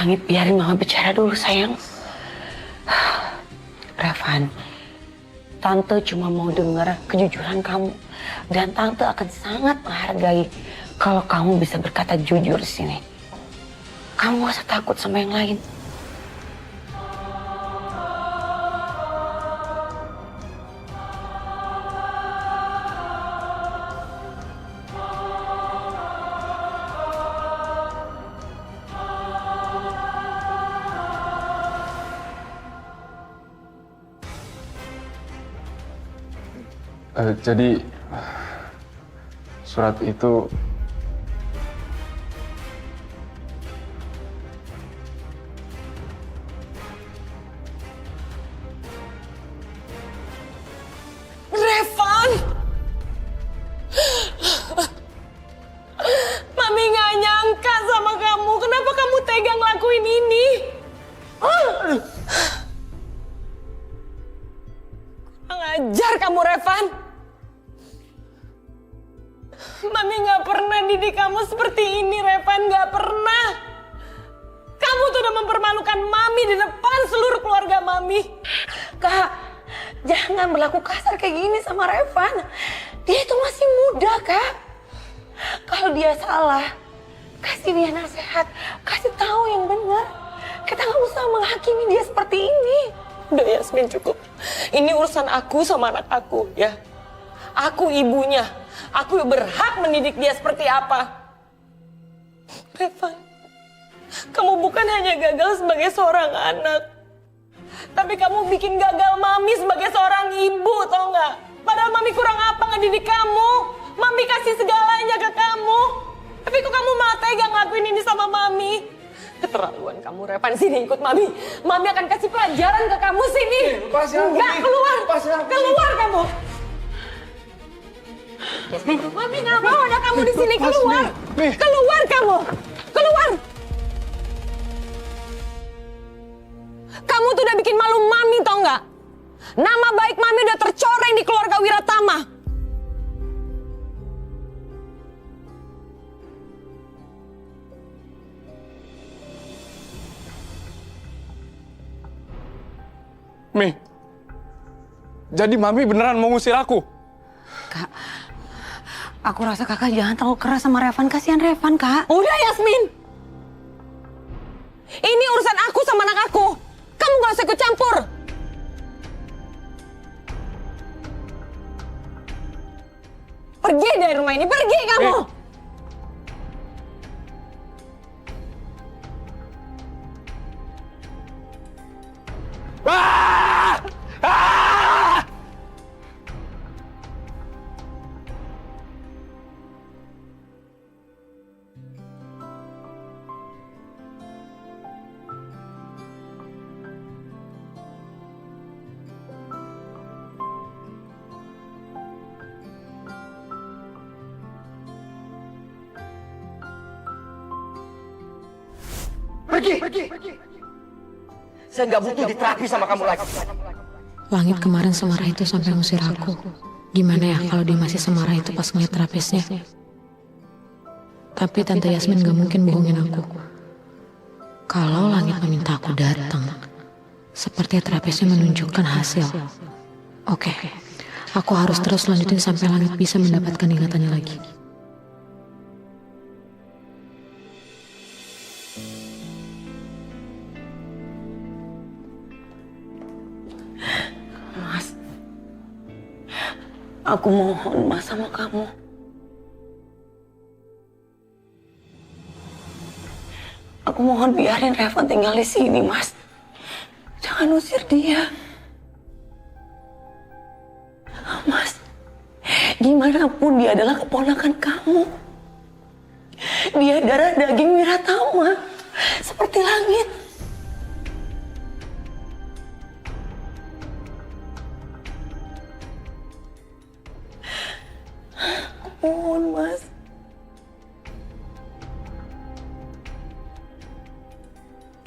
Langit, biarin mama bicara dulu sayang. Revan, tante cuma mau dengar kejujuran kamu. Dan tante akan sangat menghargai kalau kamu bisa berkata jujur di sini. Kamu gak usah takut sama yang lain. Jadi surat itu Revan! Mami gak nyangka sama kamu. Kenapa kamu tega ngelakuin ini? Kurang ajar kamu, Revan. Mami gak pernah didik kamu seperti ini, Revan. Gak pernah. Kamu tuh udah mempermalukan Mami di depan seluruh keluarga Mami. Kak, jangan berlaku kasar kayak gini sama Revan. Dia itu masih muda, Kak. Kalau dia salah, kasih dia nasihat, kasih tahu yang benar. Kita nggak usah menghakimi dia seperti ini. Udah Yasmin, cukup. Ini urusan aku sama anak aku, ya. Aku ibunya. Aku berhak mendidik dia seperti apa. Revan, kamu bukan hanya gagal sebagai seorang anak. Tapi kamu bikin gagal Mami sebagai seorang ibu, tau nggak? Padahal Mami kurang apa ngedidik kamu? Mami kasih segalanya ke kamu. Tapi kok kamu malah tega ngelakuin ini sama Mami? Keterlaluan kamu, Revan. Sini ikut Mami. Mami akan kasih pelajaran ke kamu, sini. Enggak, keluar. Keluar kamu. Yasmin, Mami nggak mau ada kamu di sini. Keluar. Keluar kamu. Keluar. Kamu tuh udah bikin malu Mami, tau nggak? Nama baik Mami udah tercoreng di keluarga Wiratama. Mi, jadi Mami beneran mau ngusir aku? Kak, aku rasa kakak jangan terlalu keras sama Revan. Kasihan Revan, Kak. Udah Yasmin. Ini urusan aku sama anak aku. Kamu gak usah ikut campur. Pergi dari rumah ini, pergi kamu. Ah! Ah! Pergi. Saya nggak butuh diterapi sama kamu lagi. Langit kemarin semarah itu sampai ngusir aku. Gimana ya kalau dia masih semarah itu pas ngeliat terapisnya? Tapi Tante Yasmin gak mungkin bohongin aku. Kalau Langit meminta aku datang, seperti terapisnya menunjukkan hasil. Oke, aku harus terus lanjutin sampai Langit bisa mendapatkan ingatannya lagi. Mas, aku mohon Mas sama kamu. Aku mohon biarin Revan tinggal di sini, Mas. Jangan usir dia. Mas, gimana pun dia adalah keponakan kamu. Dia darah daging Wiratama, seperti Langit. Mohon, Mas.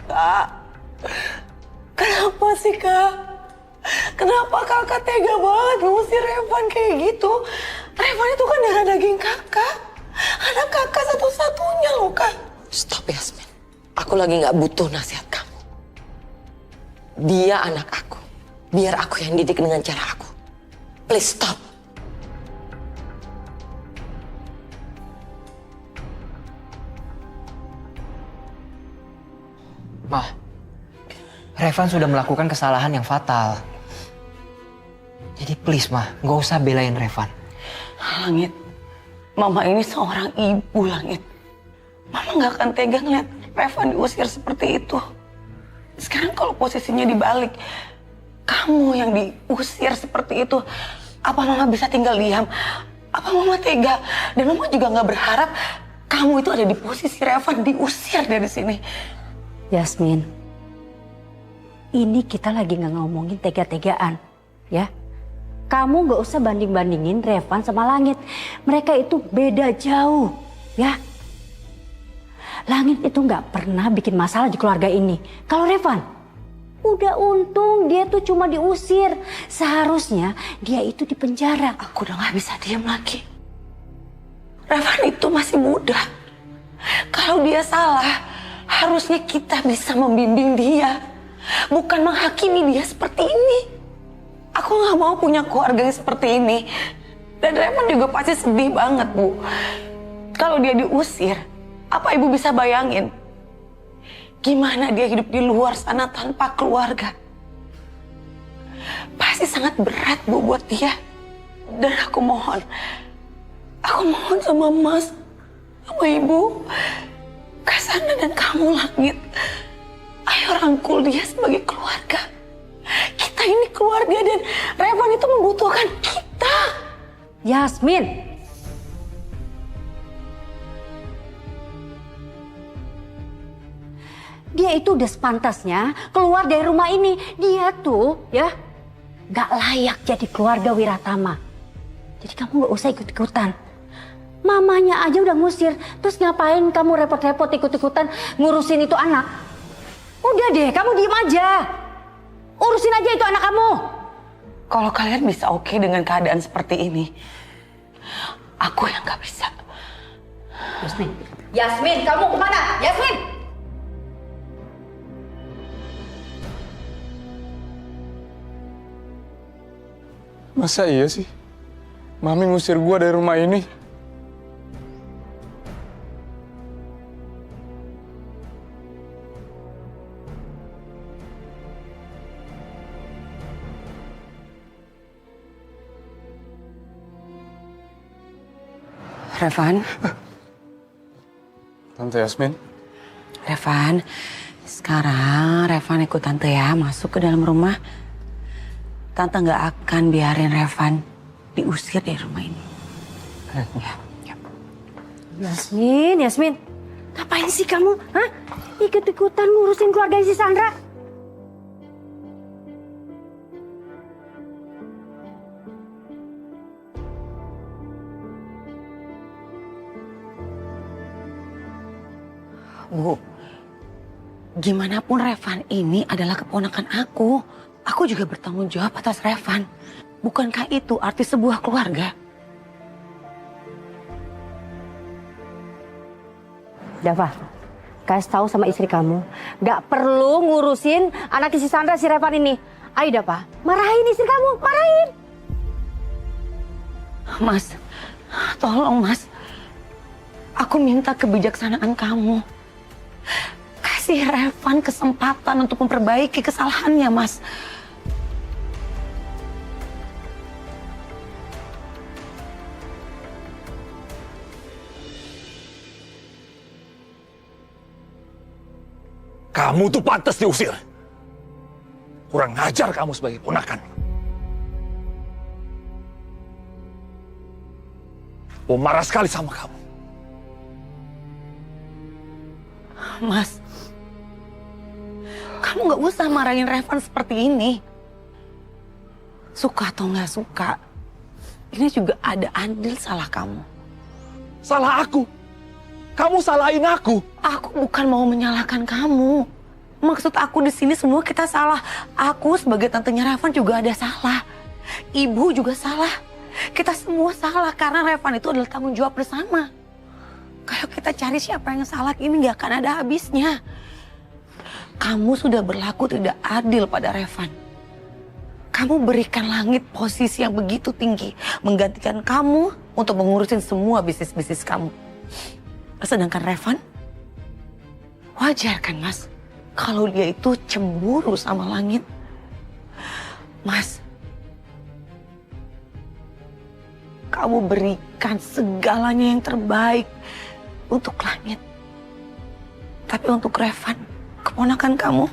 Kak, kenapa sih, Kak? Kenapa kakak tega banget ngusir Revan kayak gitu? Revan itu kan darah daging kakak. Anak kakak satu-satunya loh, Kak. Stop Yasmin. Aku lagi nggak butuh nasihat kamu. Dia anak aku. Biar aku yang didik dengan cara aku. Please stop. Ma, Revan sudah melakukan kesalahan yang fatal. Jadi please, Ma, nggak usah belain Revan. Langit, Mama ini seorang ibu, Langit. Mama nggak akan tega ngeliat Revan diusir seperti itu. Sekarang kalau posisinya dibalik, kamu yang diusir seperti itu, apa Mama bisa tinggal diam? Apa Mama tega? Dan Mama juga nggak berharap kamu itu ada di posisi Revan diusir dari sini. Yasmin, ini kita lagi nggak ngomongin tega-tegaan, ya. Kamu nggak usah banding-bandingin Revan sama Langit. Mereka itu beda jauh, ya. Langit itu nggak pernah bikin masalah di keluarga ini. Kalau Revan, udah untung dia tuh cuma diusir. Seharusnya dia itu di penjara. Aku udah nggak bisa diam lagi. Revan itu masih muda. Kalau dia salah, harusnya kita bisa membimbing dia, bukan menghakimi dia seperti ini. Aku nggak mau punya keluarga yang seperti ini. Dan Revan juga pasti sedih banget, Bu. Kalau dia diusir, apa Ibu bisa bayangin? Gimana dia hidup di luar sana tanpa keluarga? Pasti sangat berat, Bu, buat dia. Dan aku mohon sama Mas, sama Ibu, Kasana dan kamu, Langit, ayo rangkul dia sebagai keluarga. Kita ini keluarga dan Revan itu membutuhkan kita. Yasmin, dia itu udah sepantasnya keluar dari rumah ini. Dia tuh ya gak layak jadi keluarga Wiratama. Jadi kamu gak usah ikut-ikutan. Mamanya aja udah ngusir, terus ngapain kamu repot-repot ikut-ikutan ngurusin itu anak? Udah deh, kamu diem aja. Urusin aja itu anak kamu. Kalau kalian bisa oke dengan keadaan seperti ini, aku yang gak bisa. Yasmin, Yasmin, kamu kemana? Yasmin! Masa iya sih? Mami ngusir gua dari rumah ini? Revan, Tante Yasmin? Revan, sekarang Revan ikut Tante ya masuk ke dalam rumah. Tante nggak akan biarin Revan diusir dari rumah ini. Ya. Yasmin, Yasmin. Ngapain sih kamu? Hah? Ikut-ikutan ngurusin keluarga si Sandra? Bu, gimana pun Revan ini adalah keponakan aku. Aku juga bertanggung jawab atas Revan. Bukankah itu arti sebuah keluarga? Dava, kasih tahu sama istri kamu, gak perlu ngurusin anak si Sandra si Revan ini. Ayo Dava, marahin istri kamu, marahin. Mas, tolong Mas. Aku minta kebijaksanaan kamu. Kasih Revan kesempatan untuk memperbaiki kesalahannya, Mas. Kamu tuh pantas diusir. Kurang ngajar kamu sebagai ponakan. Om marah sekali sama kamu. Mas, kamu nggak usah marahin Revan seperti ini. Suka atau nggak suka, ini juga ada andil salah kamu. Salah aku. Kamu salahin aku. Aku bukan mau menyalahkan kamu. Maksud aku di sini semua kita salah. Aku sebagai tantenya Revan juga ada salah. Ibu juga salah. Kita semua salah karena Revan itu adalah tanggung jawab bersama. Kalau kita cari siapa yang salah ini nggak akan ada habisnya. kamu sudah berlaku tidak adil pada Revan. Kamu berikan Langit posisi yang begitu tinggi, menggantikan kamu untuk mengurusin semua bisnis-bisnis kamu. Sedangkan Revan, wajar kan Mas, kalau dia itu cemburu sama Langit. Mas, kamu berikan segalanya yang terbaik untuk Langit. Tapi untuk Revan, keponakan kamu,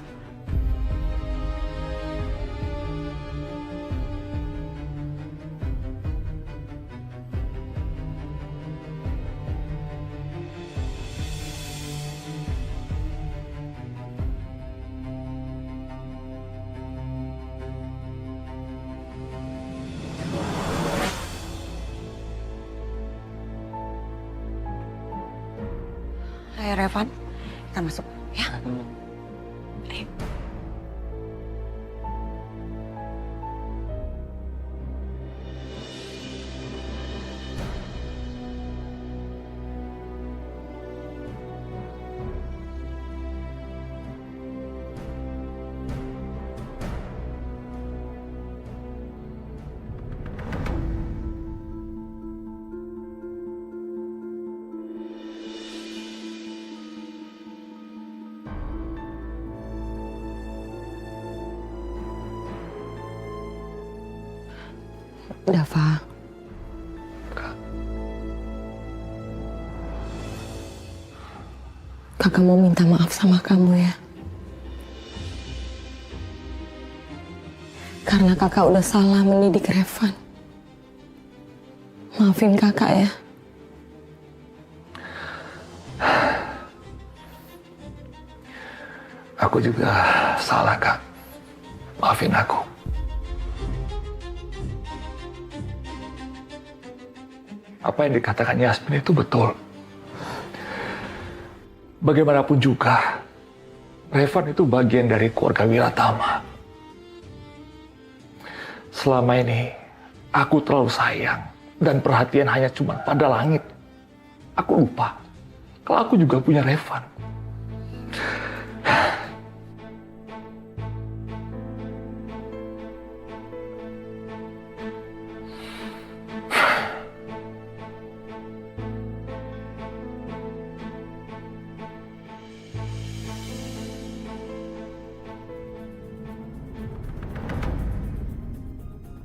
ayo Revan, kita masuk ya. Ayo. Dava. Kakak mau minta maaf sama kamu ya. Karena kakak udah salah mendidik Revan. Maafin kakak ya. Aku juga salah, Kak. Maafin aku. Apa yang dikatakan Yasmin itu betul. Bagaimanapun juga, Revan itu bagian dari keluarga Wiratama. Selama ini, aku terlalu sayang dan perhatian hanya cuma pada Langit. Aku lupa kalau aku juga punya Revan.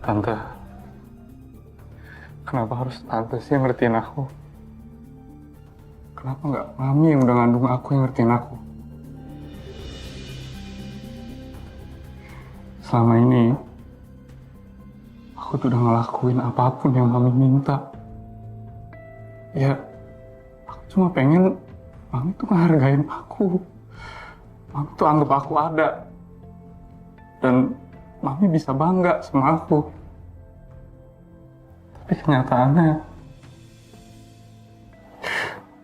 Tante, kenapa harus tante sih yang ngertiin aku? Kenapa nggak mami yang udah ngandung aku yang ngertiin aku? Selama ini, aku tuh udah ngelakuin apapun yang mami minta. Ya, aku cuma pengen mami tuh ngehargain aku. Mami tuh anggap aku ada. Dan mami bisa bangga sama aku. Tapi kenyataannya,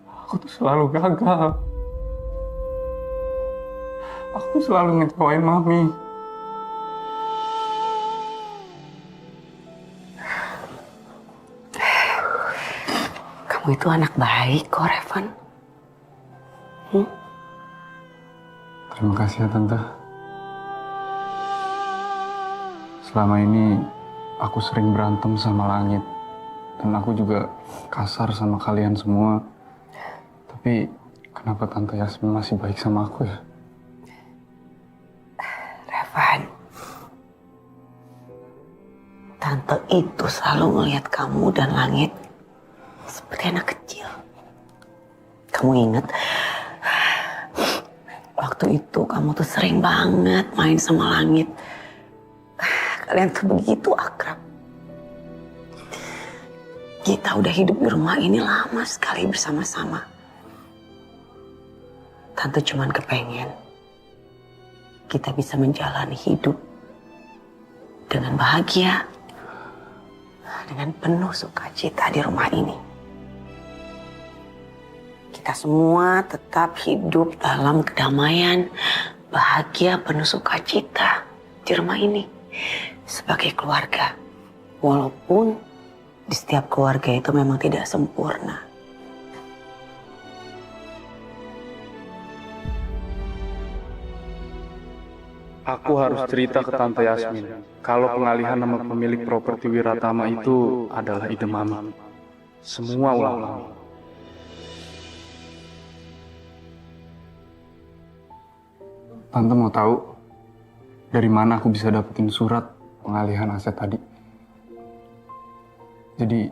aku tuh selalu gagal. Aku selalu ngecewain mami. Kamu itu anak baik kok, Revan. Terima kasih ya, Tante. Selama ini, aku sering berantem sama Langit. Dan aku juga kasar sama kalian semua. Tapi, kenapa Tante Yasmin masih baik sama aku ya? Revan, Tante itu selalu melihat kamu dan Langit seperti anak kecil. Kamu ingat, waktu itu kamu tuh sering banget main sama Langit. Kalian tuh begitu akrab. Kita udah hidup di rumah ini lama sekali bersama-sama. Tante cuman kepengen kita bisa menjalani hidup dengan bahagia, dengan penuh sukacita di rumah ini. Kita semua tetap hidup dalam kedamaian, bahagia, penuh sukacita di rumah ini sebagai keluarga. Walaupun di setiap keluarga itu memang tidak sempurna. Aku harus cerita ke Tante Yasmin kalau pengalihan nama pemilik properti Wiratama itu adalah ide Mami. Semua ulah Mami. Tante mau tahu dari mana aku bisa dapetin surat pengalihan aset tadi? Jadi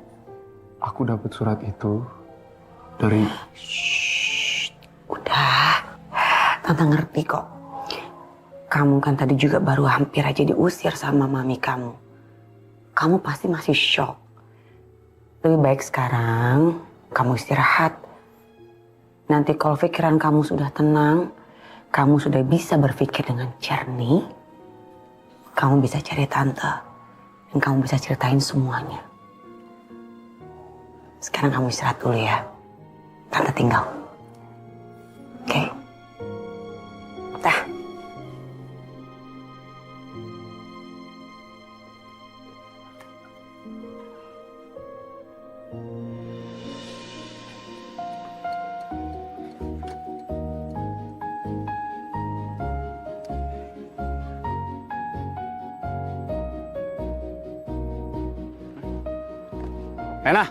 aku dapat surat itu dari... Udah, Tante ngerti kok. Kamu kan tadi juga baru hampir aja diusir sama mami kamu. Kamu pasti masih shock. Lebih baik sekarang kamu istirahat. Nanti kalau pikiran kamu sudah tenang, kamu sudah bisa berpikir dengan jernih, kamu bisa cari Tante. Dan kamu bisa ceritain semuanya. Sekarang kamu istirahat dulu ya. Tante tinggal. Oke. Dah. Rena.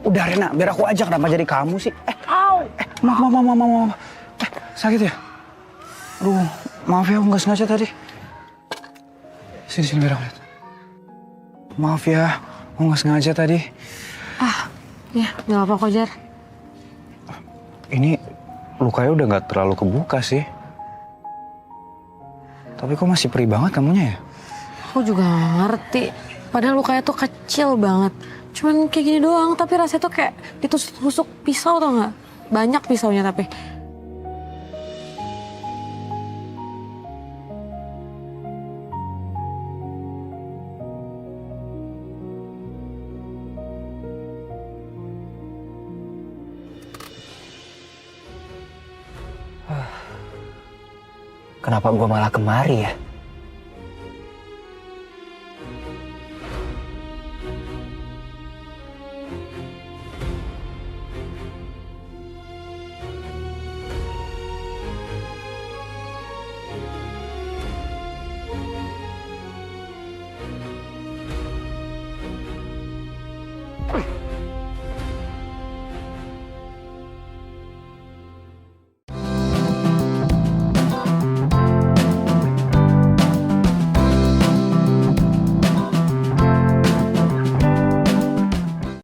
Udah Rena, biar aku aja, kenapa jadi kamu sih? Maaf. Sakit ya? Aduh, maaf ya, aku nggak sengaja tadi. Sini, biar aku lihat. Maaf ya, aku nggak sengaja tadi. Ya, nggak apa-apa kok, Jar. Ini lukanya udah nggak terlalu kebuka sih. Tapi kok masih perih banget kamunya ya? Aku juga nggak ngerti. Padahal lukanya tuh kecil banget. Cuman kayak gini doang, tapi rasanya tuh kayak ditusuk-tusuk pisau, tau nggak? Banyak pisaunya tapi. Kenapa gue malah kemari ya?